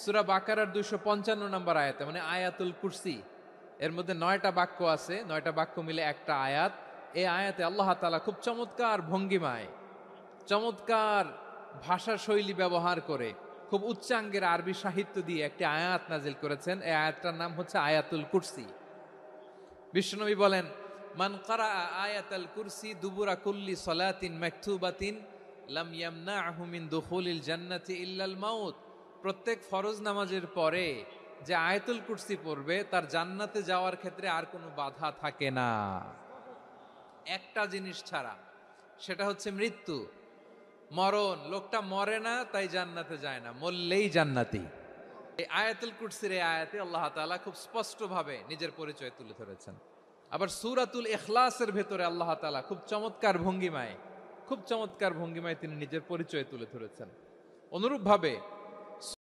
সূরা বাকারার 255 নম্বর আয়াতে, মানে আয়াতুল কুরসি, এর মধ্যে 9টা বাক্য আছে, 9টা বাক্য মিলে একটা আয়াত। এই আয়াতে আল্লাহ তাআলা খুব চমৎকার ভঙ্গিমায়, চমৎকার ভাষা শৈলী ব্যবহার করে, খুব উচ্চাঙ্গের আরবি সাহিত্য দিয়ে একটি আয়াত নাজিল করেছেন। এই আয়াতটার নাম হচ্ছে আয়াতুল কুরসি। বিশ্বনবী বলেন, মান কারাআ আয়াতাল কুরসি দুবুরা কুল্লি সলাতিন মাকতুবাতিন লাম ইয়ামনাহু মিন দুখুলিল জান্নাতি ইল্লাল মাউত। প্রত্যেক ফরজ নামাজের পরে যে আয়াতুল কুরসি পড়বে তার জান্নাতে যাওয়ার ক্ষেত্রে আর কোনো বাধা থাকে না, একটা জিনিস ছাড়া, সেটা হচ্ছে মৃত্যু, মরণ। লোকটা মরে না তাই জান্নাতে যায় না, মরলেই জান্নাতি। এই আয়াতুল কুরসির এই আয়াতে আল্লাহ তাআলা খুব স্পষ্টভাবে নিজের পরিচয় তুলে ধরেছেন। আবার সূরাতুল ইখলাসের ভেতরে আল্লাহ তাআলা খুব চমৎকার ভঙ্গিমায়, খুব চমৎকার ভঙ্গিমায় তিনি নিজের পরিচয় তুলে ধরেছেন। অনুরূপভাবে